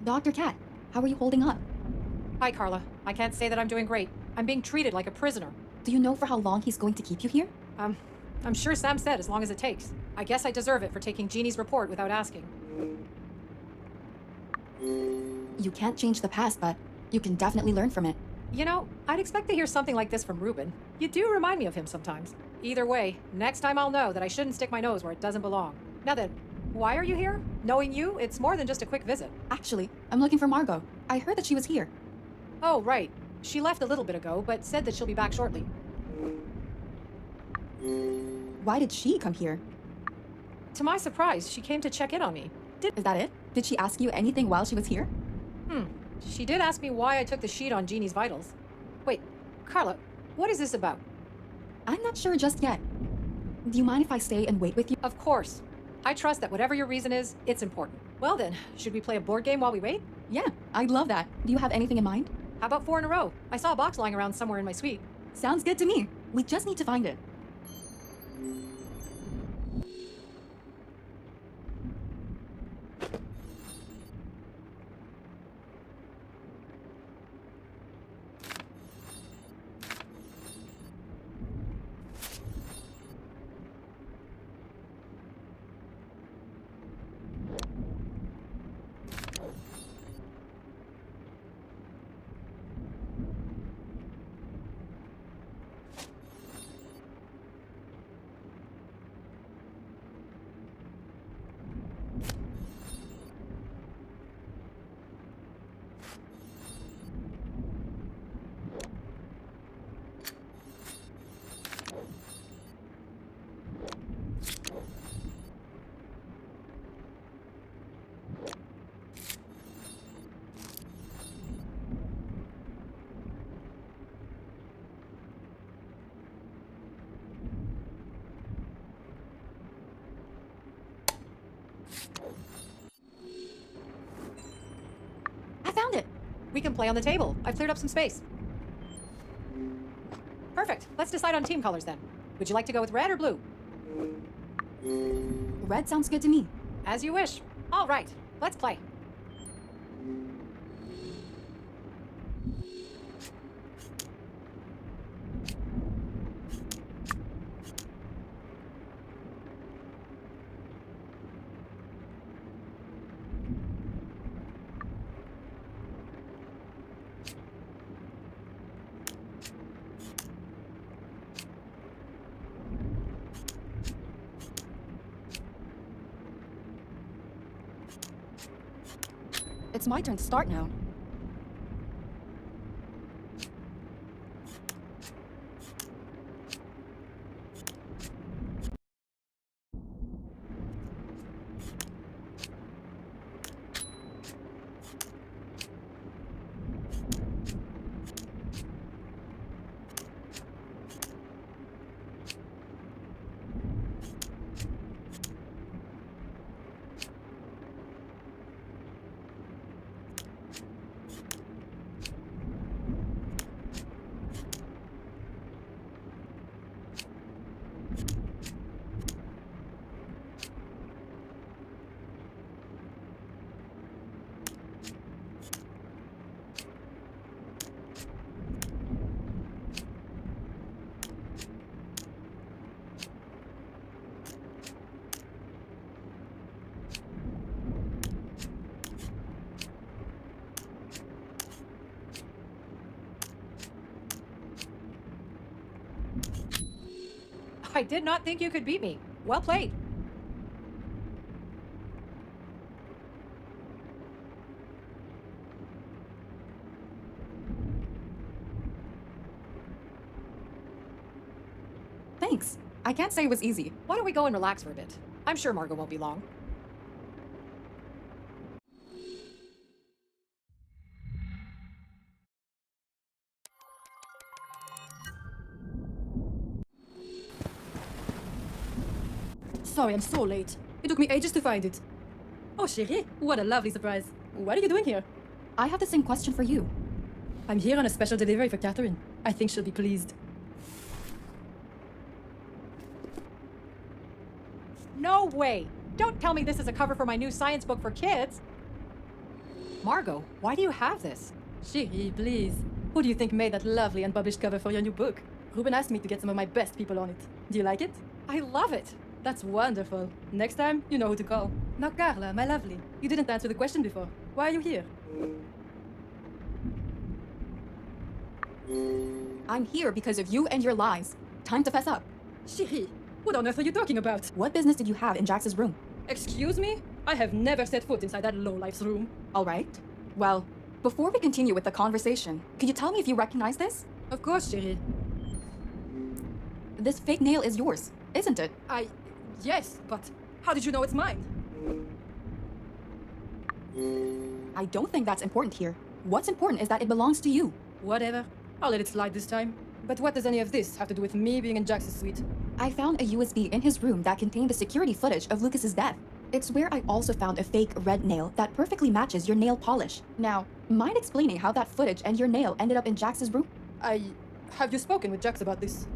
Dr. Cat, how are you holding up? Hi, Carla. I can't say that I'm doing great. I'm being treated like a prisoner. Do you know for how long he's going to keep you here? I'm sure Sam said as long as it takes. I guess I deserve it for taking Genie's report without asking. You can't change the past, but you can definitely learn from it. You know, I'd expect to hear something like this from Ruben. You do remind me of him sometimes. Either way, next time I'll know that I shouldn't stick my nose where it doesn't belong. Now then, why are you here? Knowing you, it's more than just a quick visit. Actually, I'm looking for Margo. I heard that she was here. Oh, right. She left a little bit ago, but said that she'll be back shortly. Why did she come here? To my surprise, she came to check in on me. Is that it? Did she ask you anything while she was here? She did ask me why I took the sheet on Genie's vitals. Wait, Carla, what is this about? I'm not sure just yet. Do you mind if I stay and wait with you? Of course. I trust that whatever your reason is, it's important. Well then, should we play a board game while we wait? Yeah, I'd love that. Do you have anything in mind? How about 4 in a row? I saw a box lying around somewhere in my suite. Sounds good to me. We just need to find it. I found it. We can play on the table. I've cleared up some space. Perfect. Let's decide on team colors then. Would you like to go with red or blue? Red sounds good to me. As you wish. All right, let's play. It's my turn to start now. I did not think you could beat me. Well played. Thanks. I can't say it was easy. Why don't we go and relax for a bit? I'm sure Margo won't be long. Sorry, I'm so late. It took me ages to find it. Oh, chérie, what a lovely surprise. What are you doing here? I have the same question for you. I'm here on a special delivery for Catherine. I think she'll be pleased. No way! Don't tell me this is a cover for my new science book for kids! Margo, why do you have this? Chérie, please. Who do you think made that lovely unpublished cover for your new book? Ruben asked me to get some of my best people on it. Do you like it? I love it. That's wonderful. Next time, you know who to call. Now, Carla, my lovely, you didn't answer the question before. Why are you here? I'm here because of you and your lies. Time to fess up. Chérie, what on earth are you talking about? What business did you have in Jax's room? Excuse me? I have never set foot inside that lowlife's room. All right. Well, before we continue with the conversation, could you tell me if you recognize this? Of course, chérie. This fake nail is yours, isn't it? Yes, but how did you know it's mine? I don't think that's important here. What's important is that it belongs to you. Whatever. I'll let it slide this time. But what does any of this have to do with me being in Jax's suite? I found a USB in his room that contained the security footage of Lucas's death. It's where I also found a fake red nail that perfectly matches your nail polish. Now, mind explaining how that footage and your nail ended up in Jax's room? Have you spoken with Jax about this?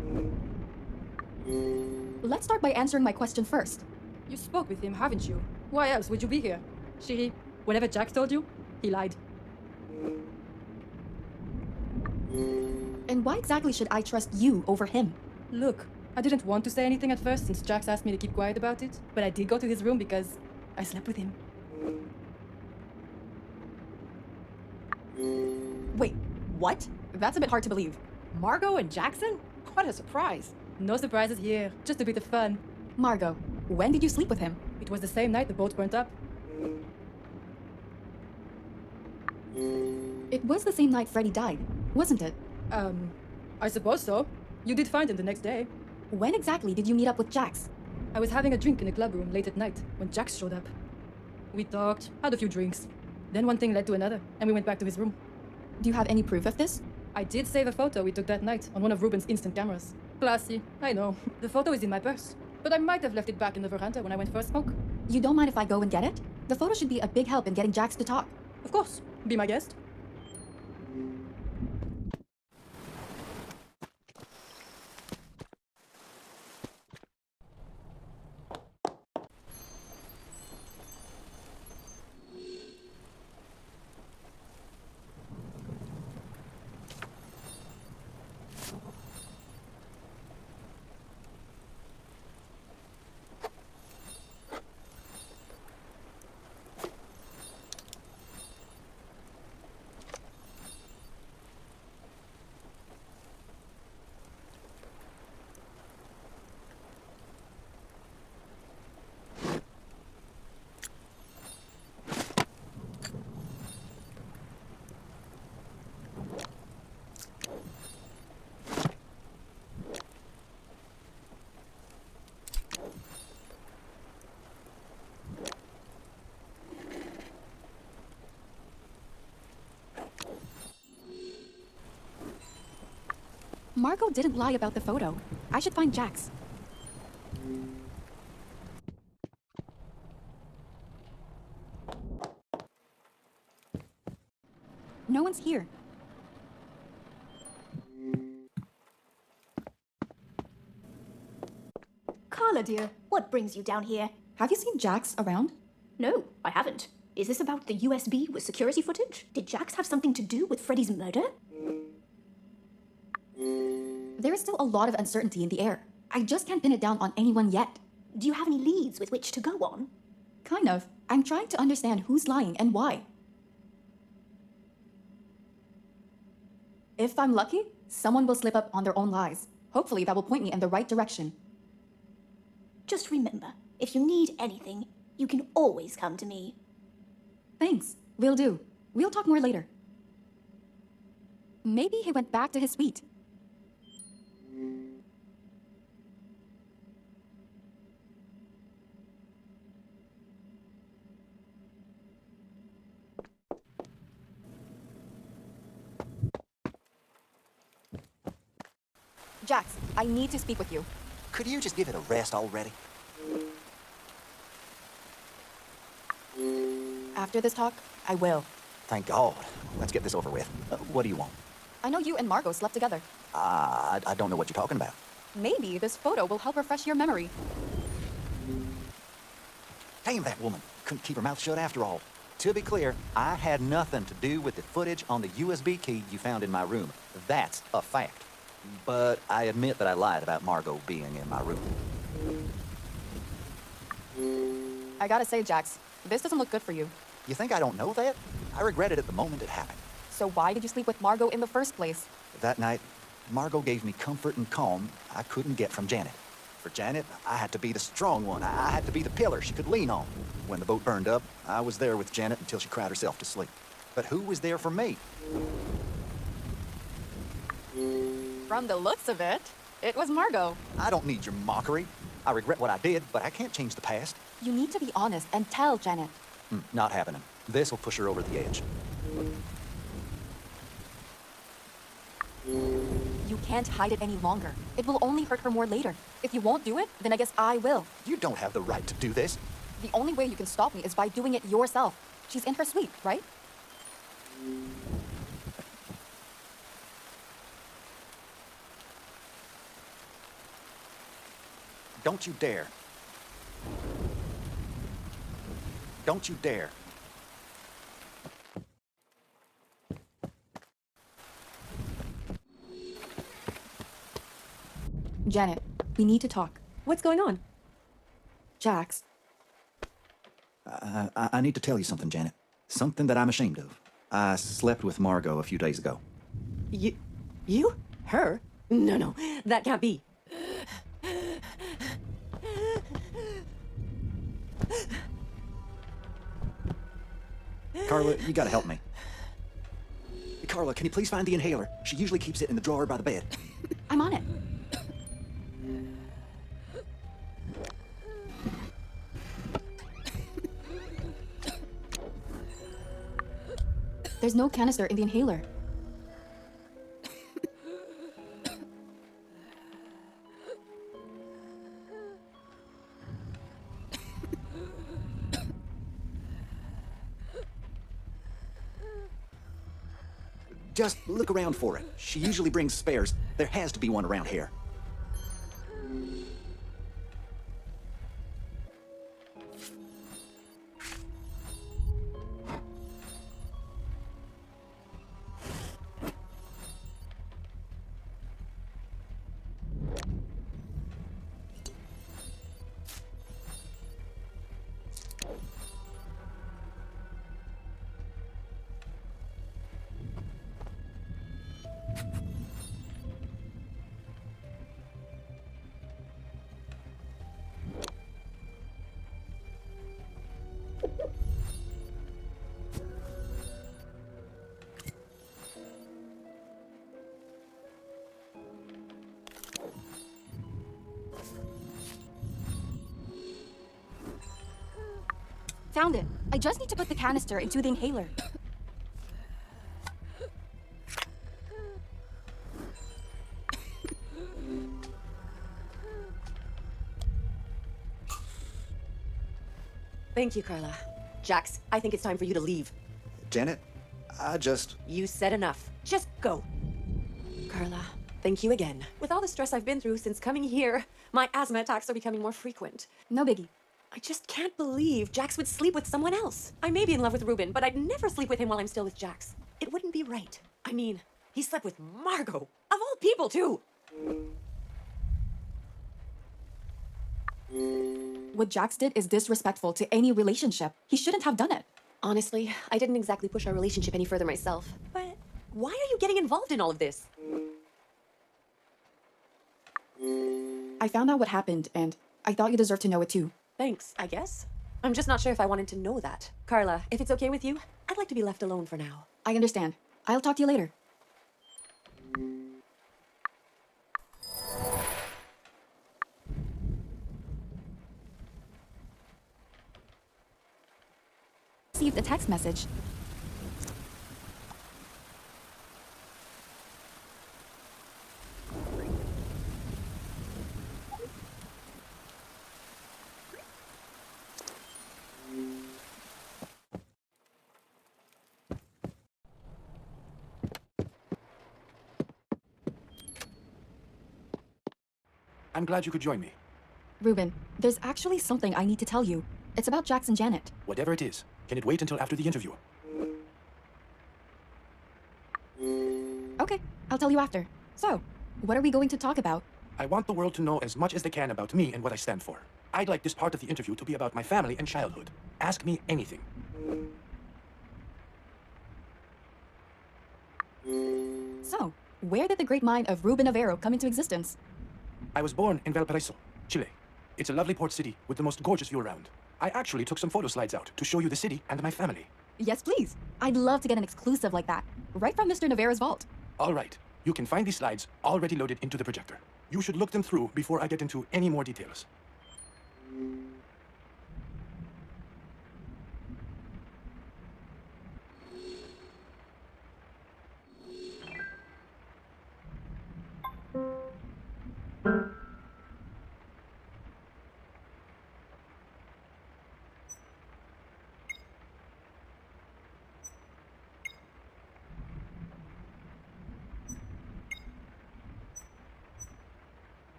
Let's start by answering my question first. You spoke with him, haven't you? Why else would you be here? Chérie, whatever Jax told you, he lied. And why exactly should I trust you over him? Look, I didn't want to say anything at first since Jax asked me to keep quiet about it, but I did go to his room because I slept with him. Wait, what? That's a bit hard to believe. Margo and Jackson? What a surprise. No surprises here, just a bit of fun. Margo, when did you sleep with him? It was the same night the boat burnt up. It was the same night Freddie died, wasn't it? I suppose so. You did find him the next day. When exactly did you meet up with Jax? I was having a drink in a club room late at night when Jax showed up. We talked, had a few drinks. Then one thing led to another, and we went back to his room. Do you have any proof of this? I did save a photo we took that night on one of Ruben's instant cameras. Classy, I know. The photo is in my purse, but I might have left it back in the veranda when I went for a smoke. You don't mind if I go and get it? The photo should be a big help in getting Jax to talk. Of course, be my guest. Margo didn't lie about the photo. I should find Jax. No one's here. Carla, dear, what brings you down here? Have you seen Jax around? No, I haven't. Is this about the USB with security footage? Did Jax have something to do with Freddie's murder? There is still a lot of uncertainty in the air. I just can't pin it down on anyone yet. Do you have any leads with which to go on? Kind of. I'm trying to understand who's lying and why. If I'm lucky, someone will slip up on their own lies. Hopefully that will point me in the right direction. Just remember, if you need anything, you can always come to me. Thanks. Will do. We'll talk more later. Maybe he went back to his suite. Jax, I need to speak with you. Could you just give it a rest already? After this talk, I will. Thank God. Let's get this over with. What do you want? I know you and Margo slept together. I don't know what you're talking about. Maybe this photo will help refresh your memory. Damn, that woman. Couldn't keep her mouth shut after all. To be clear, I had nothing to do with the footage on the USB key you found in my room. That's a fact. But I admit that I lied about Margo being in my room. I gotta say, Jax, this doesn't look good for you. You think I don't know that? I regret it at the moment it happened. So why did you sleep with Margot in the first place? That night, Margo gave me comfort and calm I couldn't get from Janet. For Janet, I had to be the strong one. I had to be the pillar she could lean on. When the boat burned up, I was there with Janet until she cried herself to sleep. But who was there for me? From the looks of it, it was Margot. I don't need your mockery. I regret what I did, but I can't change the past. You need to be honest and tell Janet. Not happening. This will push her over the edge. You can't hide it any longer. It will only hurt her more later. If you won't do it, then I guess I will. You don't have the right to do this. The only way you can stop me is by doing it yourself. She's in her suite, right? Don't you dare. Don't you dare. Janet, we need to talk. What's going on? Jax, I need to tell you something, Janet. Something that I'm ashamed of. I slept with Margo a few days ago. You? Her? No, that can't be. Carla, you gotta help me. Carla, can you please find the inhaler? She usually keeps it in the drawer by the bed. I'm on it. There's no canister in the inhaler. Just look around for it. She usually brings spares. There has to be one around here. Found it. I just need to put the canister into the inhaler. Thank you, Carla. Jax, I think it's time for you to leave. Janet, You said enough. Just go. Carla, thank you again. With all the stress I've been through since coming here, my asthma attacks are becoming more frequent. No biggie. I just can't believe Jax would sleep with someone else. I may be in love with Ruben, but I'd never sleep with him while I'm still with Jax. It wouldn't be right. I mean, he slept with Margo. Of all people, too. What Jax did is disrespectful to any relationship. He shouldn't have done it. Honestly, I didn't exactly push our relationship any further myself. But why are you getting involved in all of this? I found out what happened, and I thought you deserved to know it too. Thanks, I guess. I'm just not sure if I wanted to know that. Carla, if it's okay with you, I'd like to be left alone for now. I understand. I'll talk to you later. Received a text message. I'm glad you could join me. Ruben, there's actually something I need to tell you. It's about Jax and Janet. Whatever it is, Can it wait until after the interview? Okay, I'll tell you after. So, what are we going to talk about? I want the world to know as much as they can about me and what I stand for. I'd like this part of the interview to be about my family and childhood. Ask me anything. So, where did the great mind of Ruben Navarro come into existence? I was born in Valparaiso, Chile. It's a lovely port city with the most gorgeous view around. I actually took some photo slides out to show you the city and my family. Yes, please. I'd love to get an exclusive like that, right from Mr. Navarro's vault. All right. You can find these slides already loaded into the projector. You should look them through before I get into any more details.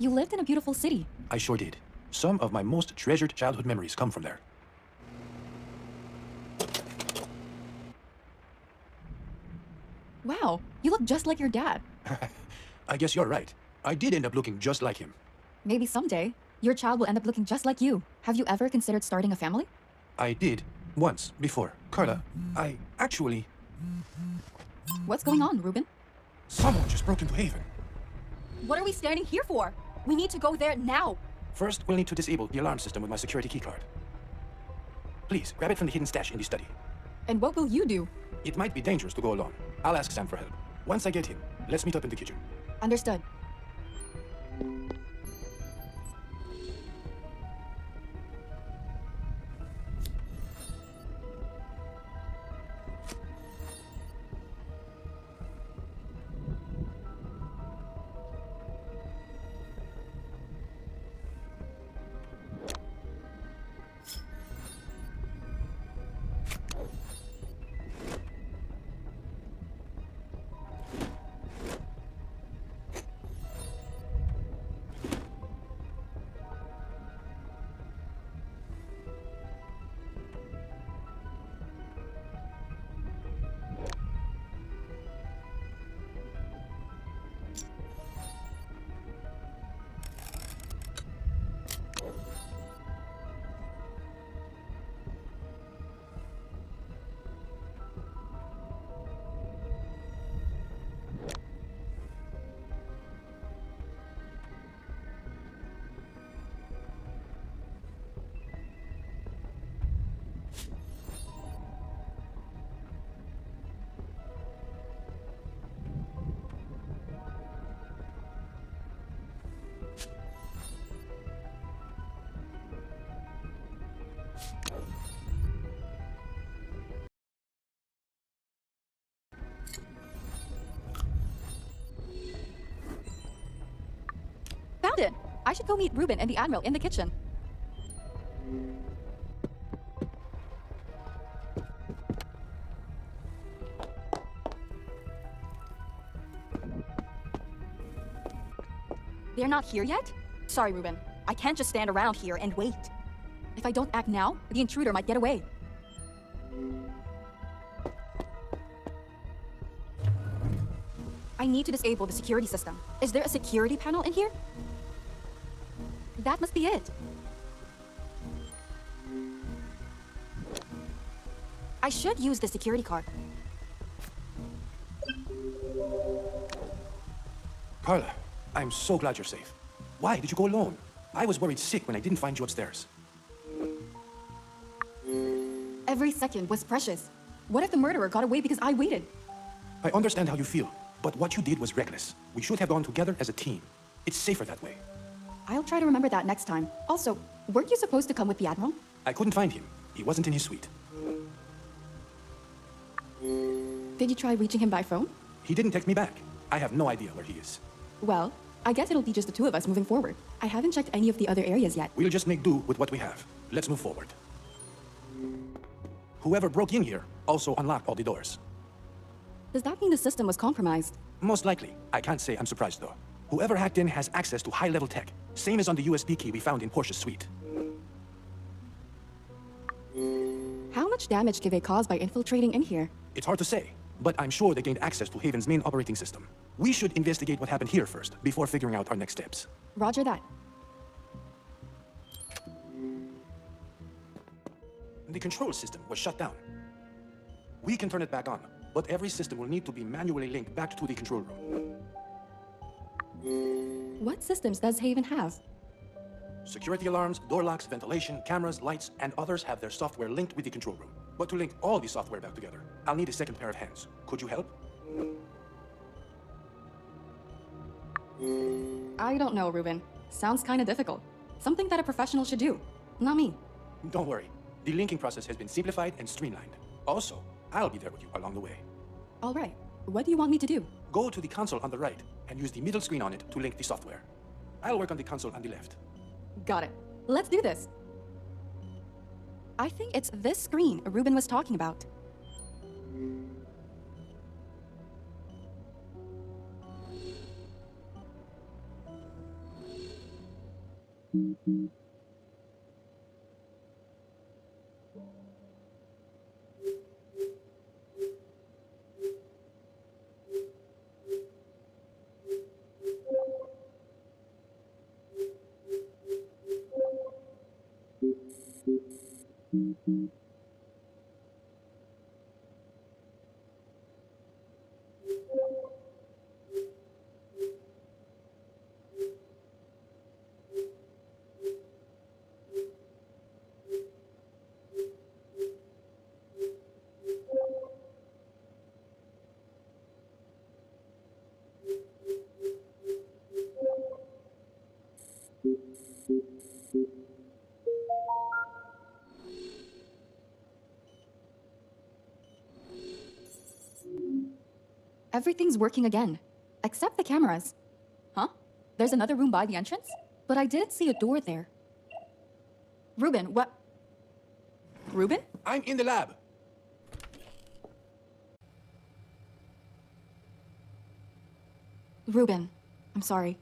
You lived in a beautiful city. I sure did. Some of my most treasured childhood memories come from there. Wow, you look just like your dad. I guess you're right. I did end up looking just like him. Maybe someday, your child will end up looking just like you. Have you ever considered starting a family? I did. Once. Before. Carla, I actually... What's going on, Ruben? Someone just broke into Haven. What are we standing here for? We need to go there now. First, we'll need to disable the alarm system with my security keycard. Please, grab it from the hidden stash in the study. And what will you do? It might be dangerous to go alone. I'll ask Sam for help. Once I get him, let's meet up in the kitchen. Understood. it! I should go meet Ruben and the Admiral in the kitchen. They're not here yet? Sorry, Ruben. I can't just stand around here and wait. If I don't act now, the intruder might get away. I need to disable the security system. Is there a security panel in here? That must be it. I should use the security card. Carla, I'm so glad you're safe. Why did you go alone? I was worried sick when I didn't find you upstairs. Every second was precious. What if the murderer got away because I waited? I understand how you feel, but what you did was reckless. We should have gone together as a team. It's safer that way. I'll try to remember that next time. Also, weren't you supposed to come with the Admiral? I couldn't find him. He wasn't in his suite. Did you try reaching him by phone? He didn't text me back. I have no idea where he is. Well, I guess it'll be just the two of us moving forward. I haven't checked any of the other areas yet. We'll just make do with what we have. Let's move forward. Whoever broke in here also unlocked all the doors. Does that mean the system was compromised? Most likely. I can't say I'm surprised, though. Whoever hacked in has access to high-level tech, same as on the USB key we found in Portia's suite. How much damage did they cause by infiltrating in here? It's hard to say, but I'm sure they gained access to Haven's main operating system. We should investigate what happened here first, before figuring out our next steps. Roger that. The control system was shut down. We can turn it back on, but every system will need to be manually linked back to the control room. What systems does Haven have? Security alarms, door locks, ventilation, cameras, lights, and others have their software linked with the control room. But to link all the software back together, I'll need a second pair of hands. Could you help? I don't know, Ruben. Sounds kinda difficult. Something that a professional should do. Not me. Don't worry. The linking process has been simplified and streamlined. Also, I'll be there with you along the way. All right. What do you want me to do? Go to the console on the right and use the middle screen on it to link the software. I'll work on the console on the left. Got it. Let's do this. I think it's this screen Ruben was talking about. Everything's working again, except the cameras. Huh? There's another room by the entrance? But I did see a door there. Ruben, what? Ruben? I'm in the lab. Ruben, I'm sorry.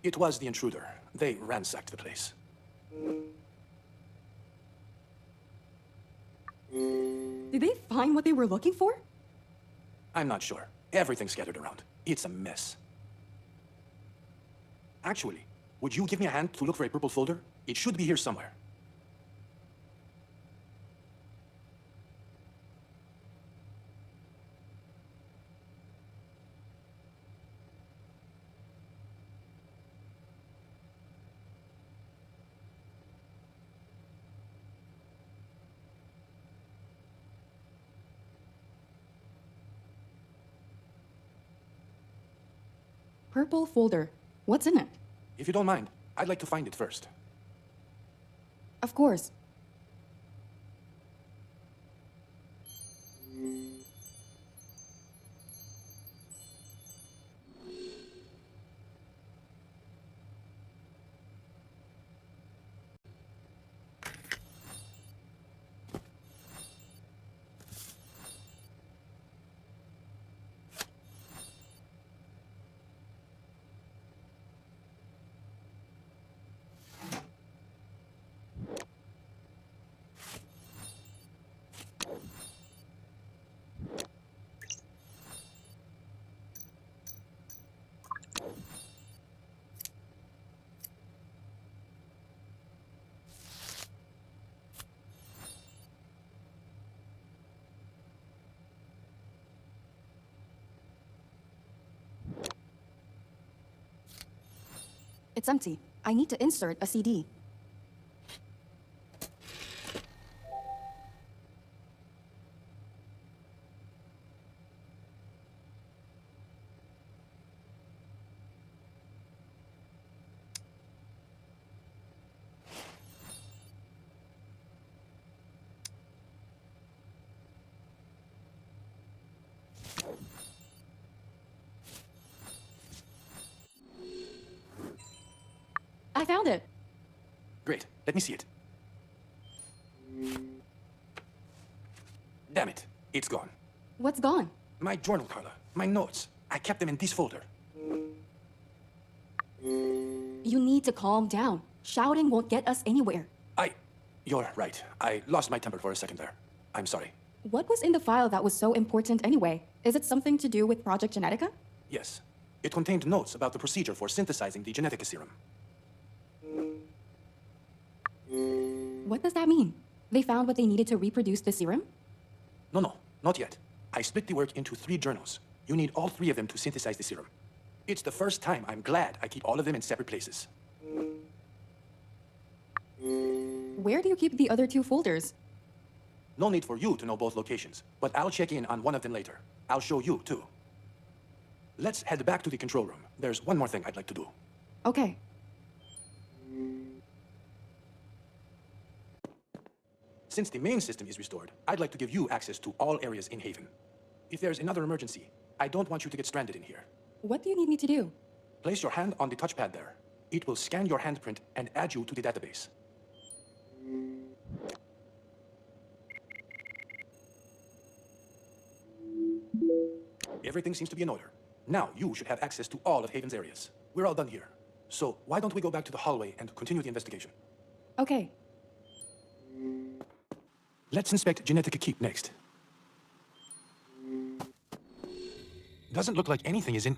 It was the intruder. They ransacked the place. Did they find what they were looking for? I'm not sure. Everything's scattered around. It's a mess. Actually, would you give me a hand to look for a purple folder? It should be here somewhere. Purple folder. What's in it? If you don't mind, I'd like to find it first. Of course. It's empty. I need to insert a CD. I found it. Great. Let me see it. Damn it. It's gone. What's gone? My journal, Carla. My notes. I kept them in this folder. You need to calm down. Shouting won't get us anywhere. You're right. I lost my temper for a second there. I'm sorry. What was in the file that was so important anyway? Is it something to do with Project Genetica? Yes. It contained notes about the procedure for synthesizing the Genetica serum. What does that mean? They found what they needed to reproduce the serum? No, not yet. I split the work into 3 journals. You need all 3 of them to synthesize the serum. It's the first time I'm glad I keep all of them in separate places. Where do you keep the other 2 folders? No need for you to know both locations, but I'll check in on one of them later. I'll show you, too. Let's head back to the control room. There's one more thing I'd like to do. Okay. Since the main system is restored, I'd like to give you access to all areas in Haven. If there's another emergency, I don't want you to get stranded in here. What do you need me to do? Place your hand on the touchpad there. It will scan your handprint and add you to the database. Everything seems to be in order. Now you should have access to all of Haven's areas. We're all done here. So why don't we go back to the hallway and continue the investigation? Okay. Let's inspect Genetica Keep next. Doesn't look like anything is in...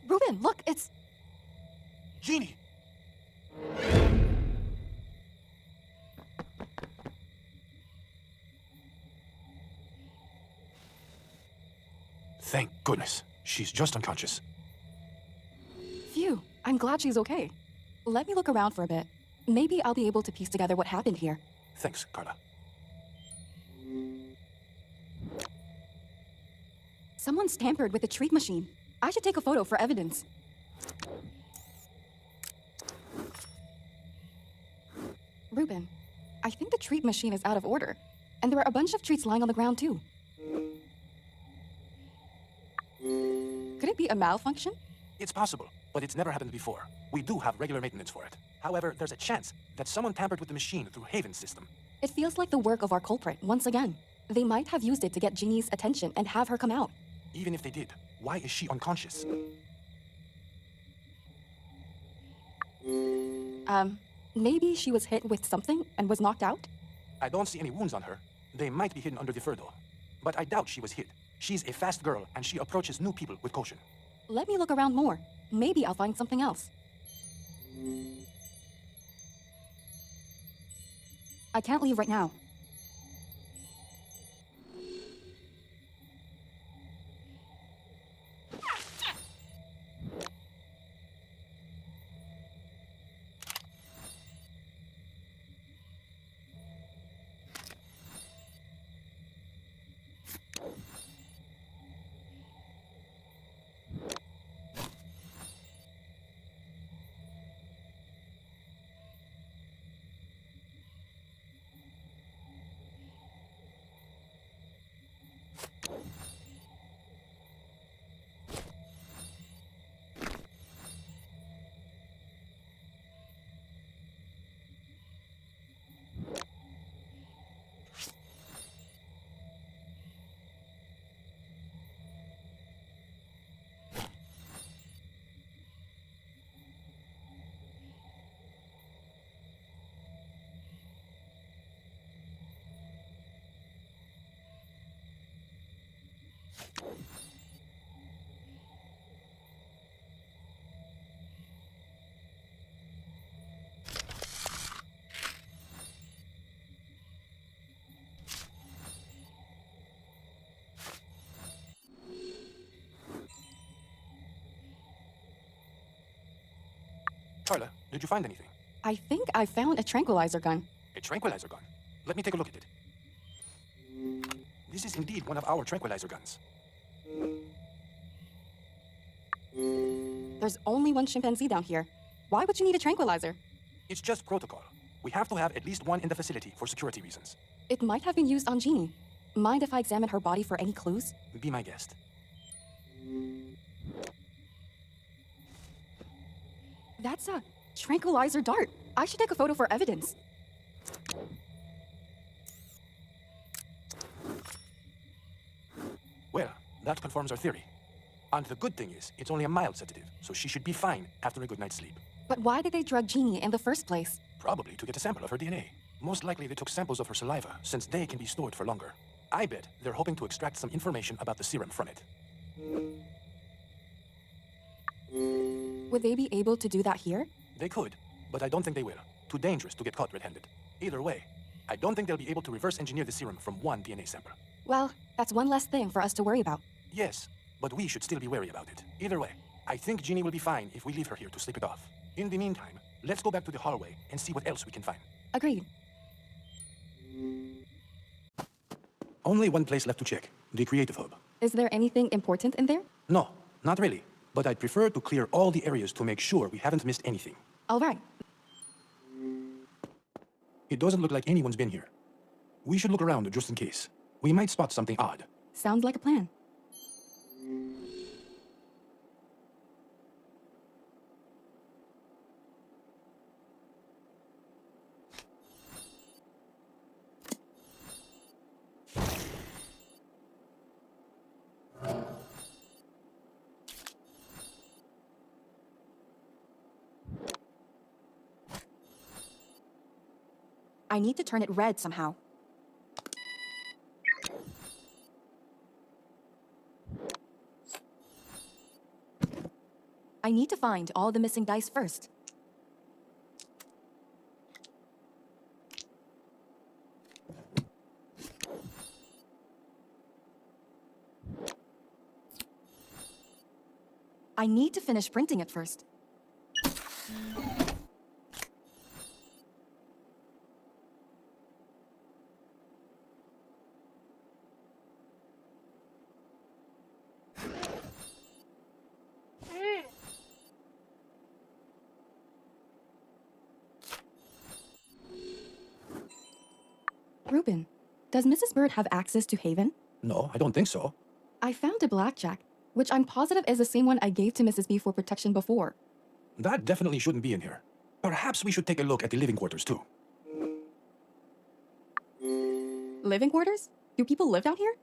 Ruben, look, it's... Genie! Thank goodness. She's just unconscious. Phew, I'm glad she's okay. Let me look around for a bit. Maybe I'll be able to piece together what happened here. Thanks, Carla. Someone's tampered with the treat machine. I should take a photo for evidence. Ruben, I think the treat machine is out of order. And there are a bunch of treats lying on the ground, too. Could it be a malfunction? It's possible, but it's never happened before. We do have regular maintenance for it. However, there's a chance that someone tampered with the machine through Haven's system. It feels like the work of our culprit, once again. They might have used it to get Genie's attention and have her come out. Even if they did, why is she unconscious? Maybe she was hit with something and was knocked out? I don't see any wounds on her. They might be hidden under the fur, though. But I doubt she was hit. She's a fast girl, and she approaches new people with caution. Let me look around more. Maybe I'll find something else. I can't leave right now. Carla, did you find anything? I think I found a tranquilizer gun. A tranquilizer gun. Let me take a look at it. This is indeed one of our tranquilizer guns. There's only one chimpanzee down here. Why would you need a tranquilizer? It's just protocol. We have to have at least one in the facility for security reasons. It might have been used on Genie. Mind if I examine her body for any clues? Be my guest. That's a tranquilizer dart. I should take a photo for evidence. Well, that confirms our theory. And the good thing is, it's only a mild sedative, so she should be fine after a good night's sleep. But why did they drug Genie in the first place? Probably to get a sample of her DNA. Most likely they took samples of her saliva, since they can be stored for longer. I bet they're hoping to extract some information about the serum from it. Would they be able to do that here? They could, but I don't think they will. Too dangerous to get caught red-handed. Either way, I don't think they'll be able to reverse engineer the serum from one DNA sample. Well, that's one less thing for us to worry about. Yes, but we should still be wary about it. Either way, I think Genie will be fine if we leave her here to sleep it off. In the meantime, let's go back to the hallway and see what else we can find. Agreed. Only one place left to check, the Creative Hub. Is there anything important in there? No, not really. But I'd prefer to clear all the areas to make sure we haven't missed anything. All right. It doesn't look like anyone's been here. We should look around just in case. We might spot something odd. Sounds like a plan. I need to turn it red somehow. I need to find all the missing dice first. I need to finish printing it first. Ruben, does Mrs. Bird have access to Haven? No, I don't think so. I found a blackjack, which I'm positive is the same one I gave to Mrs. B for protection before. That definitely shouldn't be in here. Perhaps we should take a look at the living quarters too. Living quarters? Do people live down here?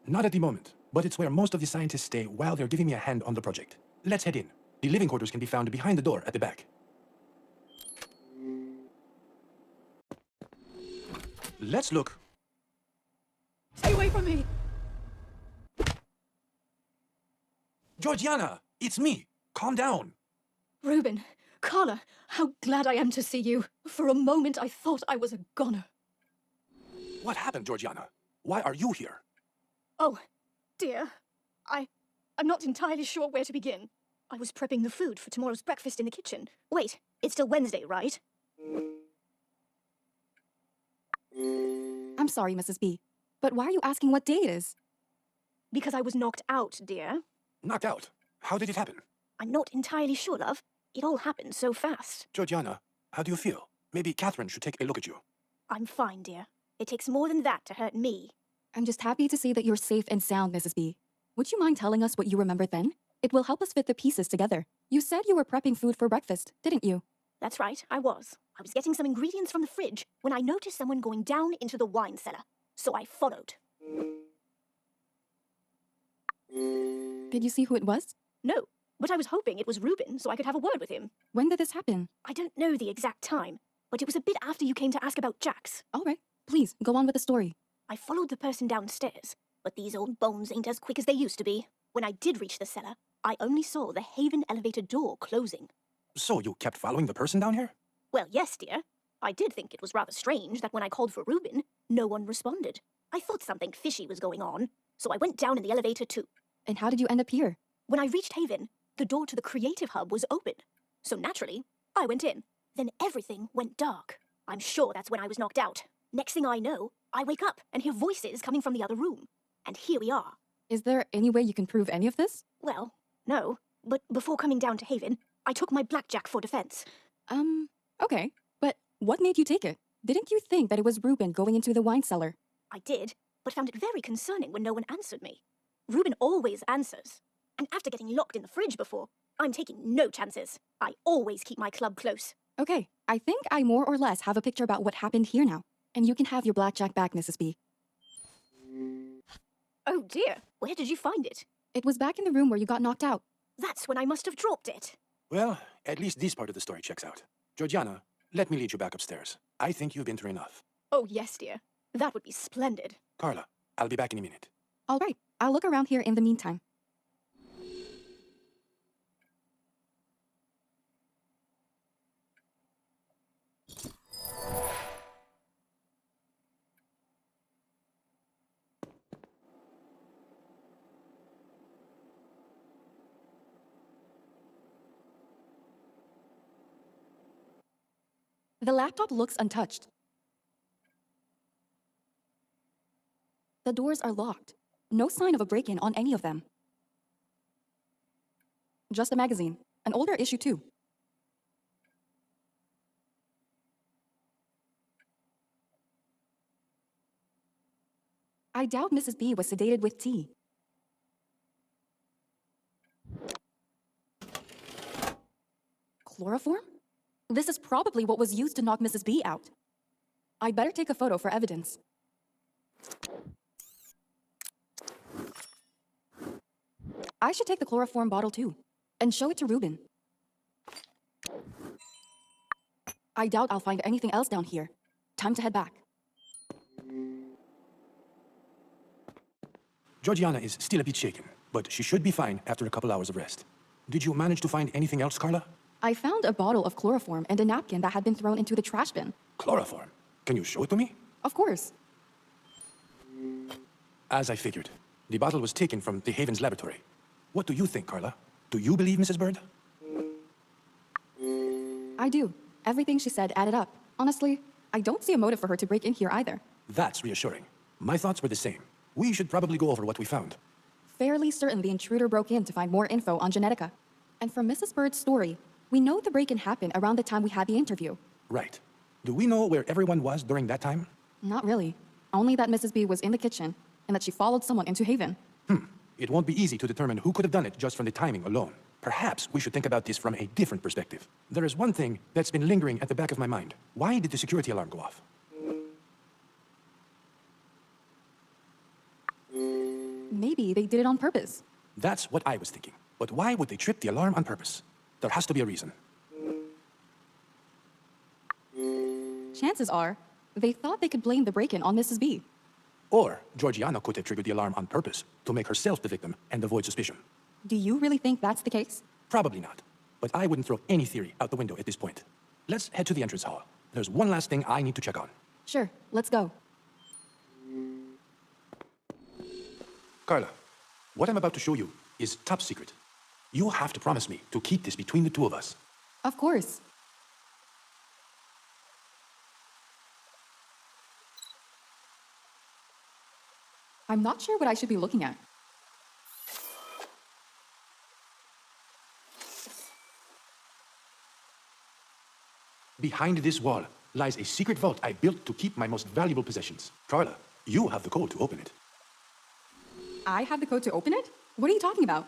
Not at the moment, but it's where most of the scientists stay while they're giving me a hand on the project. Let's head in. The living quarters can be found behind the door at the back. Let's look. Stay away from me! Georgiana, it's me. Calm down. Ruben, Carla, how glad I am to see you. For a moment, I thought I was a goner. What happened, Georgiana? Why are you here? Oh, dear. I'm not entirely sure where to begin. I was prepping the food for tomorrow's breakfast in the kitchen. Wait, it's still Wednesday, right? I'm sorry, Mrs. B, but why are you asking what day it is? Because I was knocked out, dear. Knocked out? How did it happen? I'm not entirely sure, love. It all happened so fast. Georgiana, how do you feel? Maybe Catherine should take a look at you. I'm fine, dear. It takes more than that to hurt me. I'm just happy to see that you're safe and sound, Mrs. B. Would you mind telling us what you remember then? It will help us fit the pieces together. You said you were prepping food for breakfast, didn't you? That's right, I was. I was getting some ingredients from the fridge when I noticed someone going down into the wine cellar. So I followed. Did you see who it was? No, but I was hoping it was Ruben so I could have a word with him. When did this happen? I don't know the exact time, but it was a bit after you came to ask about Jax. All right, please, go on with the story. I followed the person downstairs, but these old bones ain't as quick as they used to be. When I did reach the cellar, I only saw the Haven elevator door closing. So you kept following the person down here? Well, yes, dear. I did think it was rather strange that when I called for Ruben, no one responded. I thought something fishy was going on, so I went down in the elevator too. And how did you end up here? When I reached Haven, the door to the Creative Hub was open. So naturally, I went in. Then everything went dark. I'm sure that's when I was knocked out. Next thing I know, I wake up and hear voices coming from the other room. And here we are. Is there any way you can prove any of this? Well, no. But before coming down to Haven, I took my blackjack for defense. Okay. But what made you take it? Didn't you think that it was Ruben going into the wine cellar? I did, but found it very concerning when no one answered me. Ruben always answers. And after getting locked in the fridge before, I'm taking no chances. I always keep my club close. Okay, I think I more or less have a picture about what happened here now. And you can have your blackjack back, Mrs. B. Oh dear, where did you find it? It was back in the room where you got knocked out. That's when I must have dropped it. Well, at least this part of the story checks out. Georgiana, let me lead you back upstairs. I think you've been through enough. Oh yes, dear. That would be splendid. Carla, I'll be back in a minute. All right, I'll look around here in the meantime. The laptop looks untouched. The doors are locked. No sign of a break-in on any of them. Just a magazine. An older issue, too. I doubt Mrs. B was sedated with tea. Chloroform? This is probably what was used to knock Mrs. B out. I'd better take a photo for evidence. I should take the chloroform bottle too, and show it to Ruben. I doubt I'll find anything else down here. Time to head back. Georgiana is still a bit shaken, but she should be fine after a couple hours of rest. Did you manage to find anything else, Carla? I found a bottle of chloroform and a napkin that had been thrown into the trash bin. Chloroform? Can you show it to me? Of course. As I figured, the bottle was taken from the Haven's laboratory. What do you think, Carla? Do you believe Mrs. Bird? I do. Everything she said added up. Honestly, I don't see a motive for her to break in here either. That's reassuring. My thoughts were the same. We should probably go over what we found. Fairly certain the intruder broke in to find more info on Genetica. And from Mrs. Bird's story, we know the break-in happened around the time we had the interview. Right. Do we know where everyone was during that time? Not really. Only that Mrs. B was in the kitchen, and that she followed someone into Haven. It won't be easy to determine who could have done it just from the timing alone. Perhaps we should think about this from a different perspective. There is one thing that's been lingering at the back of my mind. Why did the security alarm go off? Maybe they did it on purpose. That's what I was thinking. But why would they trip the alarm on purpose? There has to be a reason. Chances are, they thought they could blame the break-in on Mrs. B. Or Georgiana could have triggered the alarm on purpose to make herself the victim and avoid suspicion. Do you really think that's the case? Probably not. But I wouldn't throw any theory out the window at this point. Let's head to the entrance hall. There's one last thing I need to check on. Sure, let's go. Carla, what I'm about to show you is top secret. You have to promise me to keep this between the two of us. Of course. I'm not sure what I should be looking at. Behind this wall lies a secret vault I built to keep my most valuable possessions. Carla, you have the code to open it. I have the code to open it? What are you talking about?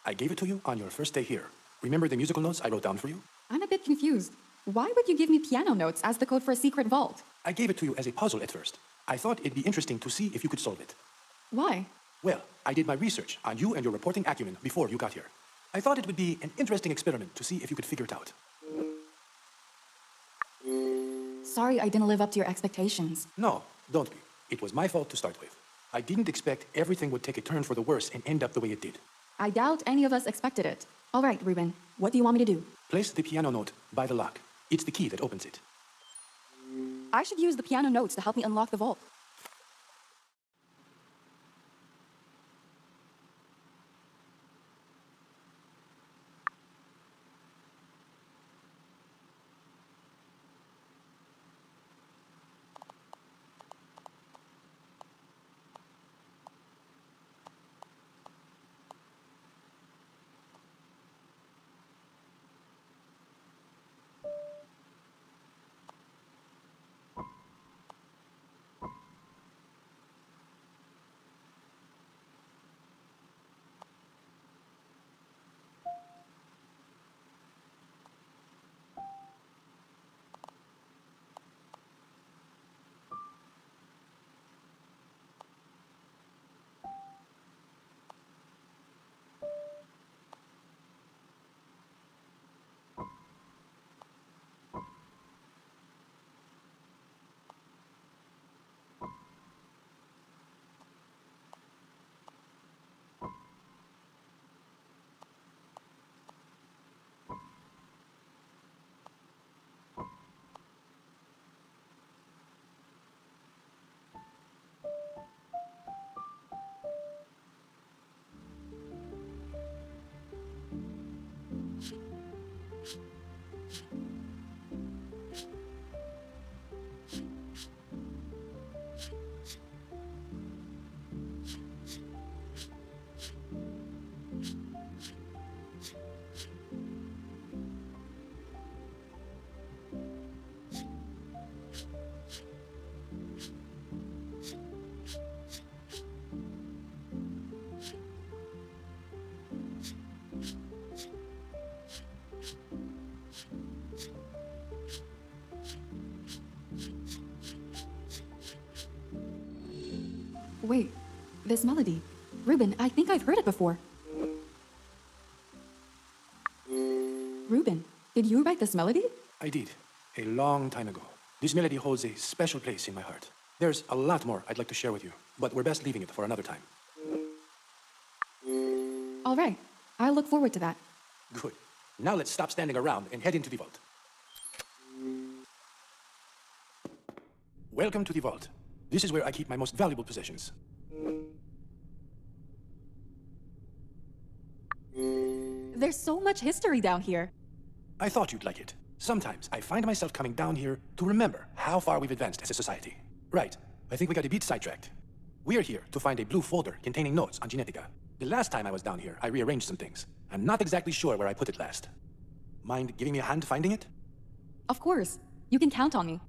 I gave it to you on your first day here. Remember the musical notes I wrote down for you? I'm a bit confused. Why would you give me piano notes as the code for a secret vault? I gave it to you as a puzzle at first. I thought it'd be interesting to see if you could solve it. Why? Well, I did my research on you and your reporting acumen before you got here. I thought it would be an interesting experiment to see if you could figure it out. Sorry I didn't live up to your expectations. No, don't be. It was my fault to start with. I didn't expect everything would take a turn for the worse and end up the way it did. I doubt any of us expected it. All right, Ruben, what do you want me to do? Place the piano note by the lock. It's the key that opens it. I should use the piano notes to help me unlock the vault. Wait, this melody. Ruben, I think I've heard it before. Ruben, did you write this melody? I did, a long time ago. This melody holds a special place in my heart. There's a lot more I'd like to share with you, but we're best leaving it for another time. All right, I'll look forward to that. Good. Now let's stop standing around and head into the vault. Welcome to the vault. This is where I keep my most valuable possessions. There's so much history down here. I thought you'd like it. Sometimes I find myself coming down here to remember how far we've advanced as a society. Right. I think we got a bit sidetracked. We're here to find a blue folder containing notes on Genetica. The last time I was down here, I rearranged some things. I'm not exactly sure where I put it last. Mind giving me a hand finding it? Of course. You can count on me.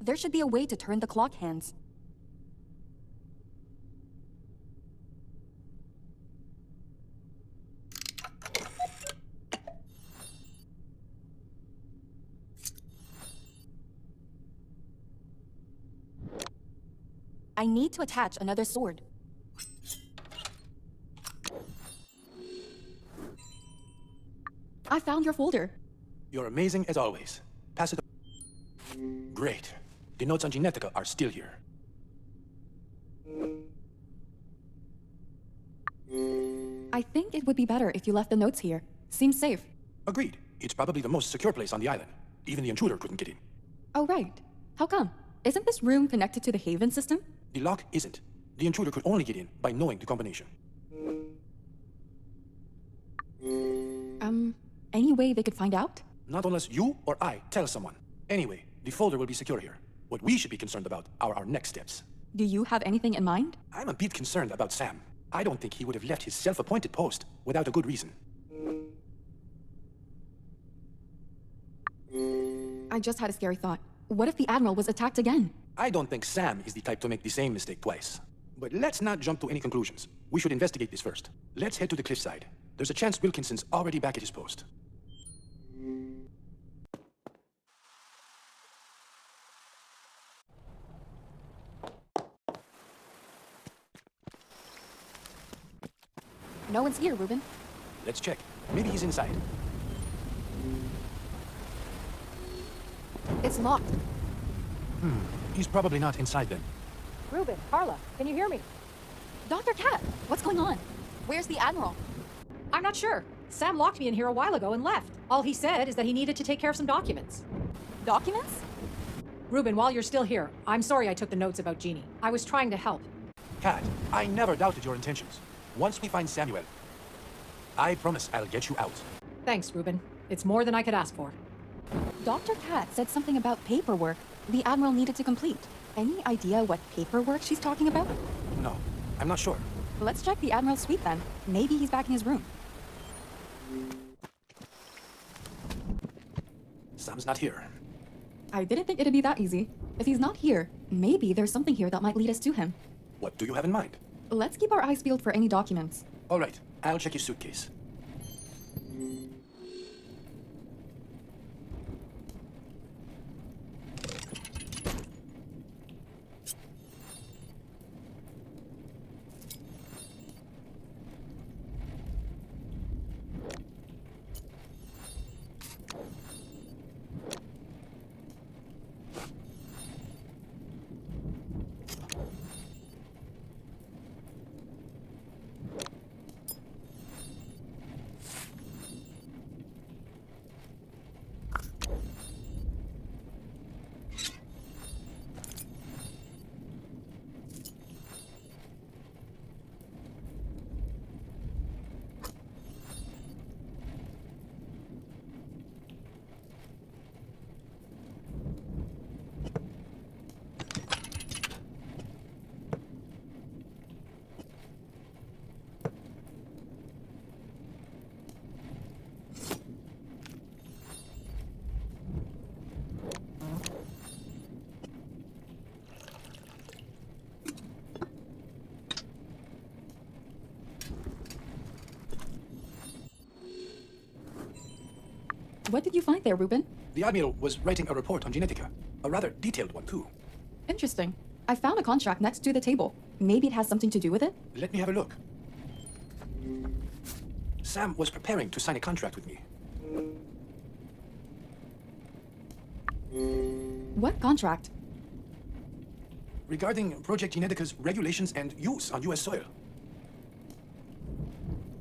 There should be a way to turn the clock hands. I need to attach another sword. I found your folder. You're amazing as always. Pass it. Great. The notes on Genetica are still here. I think it would be better if you left the notes here. Seems safe. Agreed. It's probably the most secure place on the island. Even the intruder couldn't get in. Oh, right. How come? Isn't this room connected to the Haven system? The lock isn't. The intruder could only get in by knowing the combination. Any way they could find out? Not unless you or I tell someone. Anyway, the folder will be secure here. What we should be concerned about are our next steps. Do you have anything in mind? I'm a bit concerned about Sam. I don't think he would have left his self-appointed post without a good reason. I just had a scary thought. What if the Admiral was attacked again? I don't think Sam is the type to make the same mistake twice. But let's not jump to any conclusions. We should investigate this first. Let's head to the cliffside. There's a chance Wilkinson's already back at his post. No one's here, Ruben. Let's check. Maybe he's inside. It's locked. He's probably not inside then. Ruben, Carla, can you hear me? Dr. Cat, what's going on? Where's the Admiral? I'm not sure. Sam locked me in here a while ago and left. All he said is that he needed to take care of some documents. Documents? Ruben, while you're still here, I'm sorry I took the notes about Genie. I was trying to help. Kat, I never doubted your intentions. Once we find Samuel, I promise I'll get you out. Thanks, Ruben. It's more than I could ask for. Dr. Cat said something about paperwork the Admiral needed to complete. Any idea what paperwork she's talking about? No, I'm not sure. Let's check the Admiral's suite then. Maybe he's back in his room. Sam's not here. I didn't think it'd be that easy. If he's not here, maybe there's something here that might lead us to him. What do you have in mind? Let's keep our eyes peeled for any documents. All right, I'll check his suitcase. What did you find there, Ruben? The Admiral was writing a report on Genetica. A rather detailed one, too. Interesting. I found a contract next to the table. Maybe it has something to do with it? Let me have a look. Sam was preparing to sign a contract with me. What contract? Regarding Project Genetica's regulations and use on U.S. soil.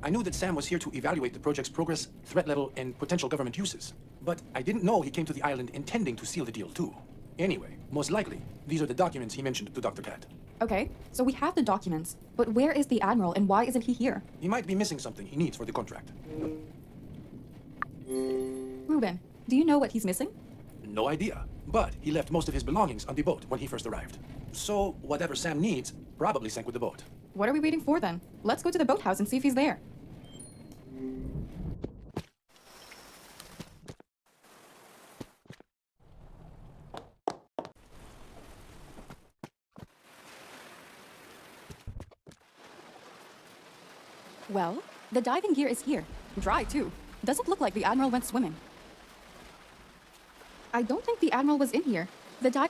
I knew that Sam was here to evaluate the project's progress, threat level, and potential government uses. But I didn't know he came to the island intending to seal the deal, too. Anyway, most likely, these are the documents he mentioned to Dr. Cat. Okay, so we have the documents, but where is the Admiral and why isn't he here? He might be missing something he needs for the contract. Ruben, do you know what he's missing? No idea. But he left most of his belongings on the boat when he first arrived. So, whatever Sam needs probably sank with the boat. What are we waiting for then? Let's go to the boathouse and see if he's there. Well, the diving gear is here. Dry, too. Doesn't look like the Admiral went swimming. I don't think the Admiral was in here.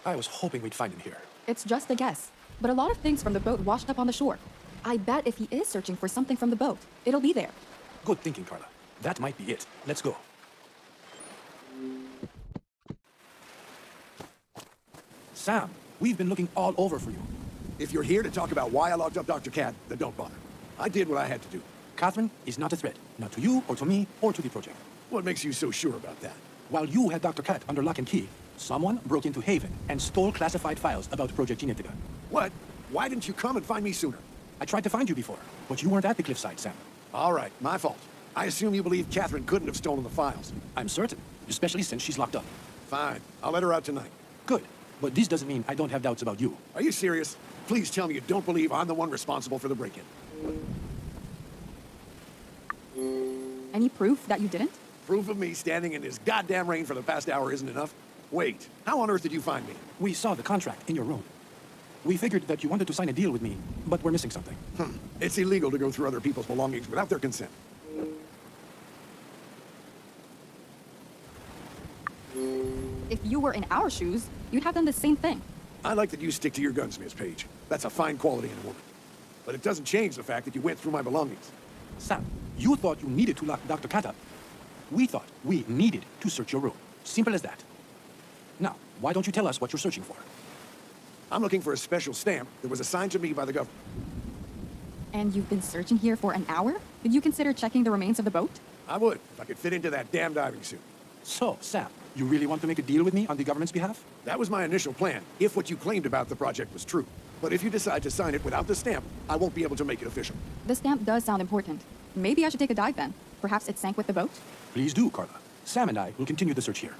I was hoping we'd find him here. It's just a guess. But a lot of things from the boat washed up on the shore. I bet if he is searching for something from the boat, it'll be there. Good thinking, Carla. That might be it. Let's go. Sam, we've been looking all over for you. If you're here to talk about why I locked up Dr. Cat, then don't bother. I did what I had to do. Catherine is not a threat. Not to you, or to me, or to the project. What makes you so sure about that? While you had Dr. Cat under lock and key, someone broke into Haven and stole classified files about Project Genetica. What? Why didn't you come and find me sooner? I tried to find you before, but you weren't at the cliffside, Sam. All right, my fault. I assume you believe Catherine couldn't have stolen the files. I'm certain, especially since she's locked up. Fine, I'll let her out tonight. Good, but this doesn't mean I don't have doubts about you. Are you serious? Please tell me you don't believe I'm the one responsible for the break-in. Any proof that you didn't? Proof of me standing in this goddamn rain for the past hour isn't enough? Wait, how on earth did you find me? We saw the contract in your room. We figured that you wanted to sign a deal with me, but we're missing something. It's illegal to go through other people's belongings without their consent. If you were in our shoes, you'd have done the same thing. I like that you stick to your guns, Miss Page. That's a fine quality in a woman. But it doesn't change the fact that you went through my belongings. Sam, you thought you needed to lock Dr. Cat up. We thought we needed to search your room. Simple as that. Now, why don't you tell us what you're searching for? I'm looking for a special stamp that was assigned to me by the government. And you've been searching here for an hour? Did you consider checking the remains of the boat? I would, if I could fit into that damn diving suit. So, Sam, you really want to make a deal with me on the government's behalf? That was my initial plan, if what you claimed about the project was true. But if you decide to sign it without the stamp, I won't be able to make it official. The stamp does sound important. Maybe I should take a dive then. Perhaps it sank with the boat? Please do, Carla. Sam and I will continue the search here.